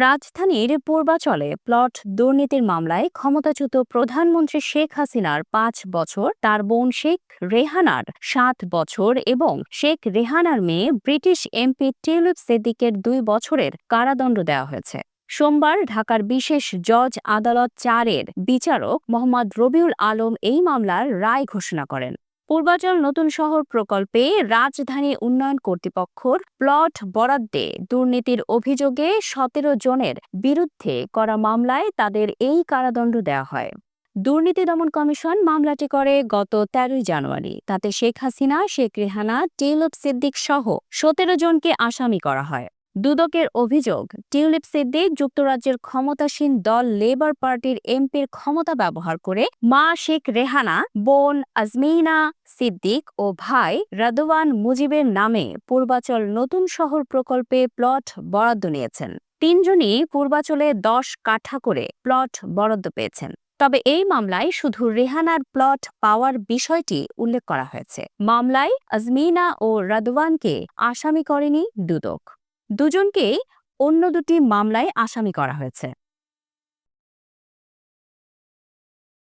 রাজধানীর পূর্বাচলে প্লট দুর্নীতির মামলায় ক্ষমতাচ্যুত প্রধানমন্ত্রী শেখ হাসিনার ৫ বছর, তার বোন শেখ রেহানার ৭ বছর এবং শেখ রেহানার মেয়ে ব্রিটিশ এমপি টিউলিপ সিদ্দিকের ২ বছরের কারাদণ্ড দেওয়া হয়েছে। সোমবার ঢাকার বিশেষ জজ আদালত ৪-এর বিচারক মোহাম্মদ রবিউল আলম এই মামলার রায় ঘোষণা করেন। পূর্বাচল নতুন শহর প্রকল্পে রাজধানী উন্নয়ন কর্তৃপক্ষের প্লট বরাদ্দে দুর্নীতির অভিযোগে ১৭ জনের বিরুদ্ধে করা মামলায় তাদের এই কারাদণ্ড দেওয়া হয়। দুর্নীতি দমন কমিশন মামলাটি করে গত ১৩ জানুয়ারি। তাতে শেখ হাসিনা, শেখ রেহানা, টিউলিপ সিদ্দিক সহ ১৭ জনকে আসামি করা হয়। দুদকের অভিযোগ, টিউলিপ সিদ্দিক যুক্তরাজ্যের ক্ষমতাসীন দল লেবার পার্টির এমপির ক্ষমতা ব্যবহার করে মা শেখ রেহানা, বোন আজমিনা সিদ্দিক ও ভাই রাদওয়ান মুজিবের নামে পূর্বাচল নতুন শহর প্রকল্পে প্লট বরাদ্দ নিয়েছেন। ৩ জনই পূর্বাচলে ১০ কাঠা করে প্লট বরাদ্দ পেয়েছেন। তবে এই মামলায় শুধু রেহানার প্লট পাওয়ার বিষয়টি উল্লেখ করা হয়েছে। মামলায় আজমিনা ও রাদওয়ানকে আসামি করেনি দুদক। দুজনকেই অন্য দুটি মামলায় আসামি করা হয়েছে।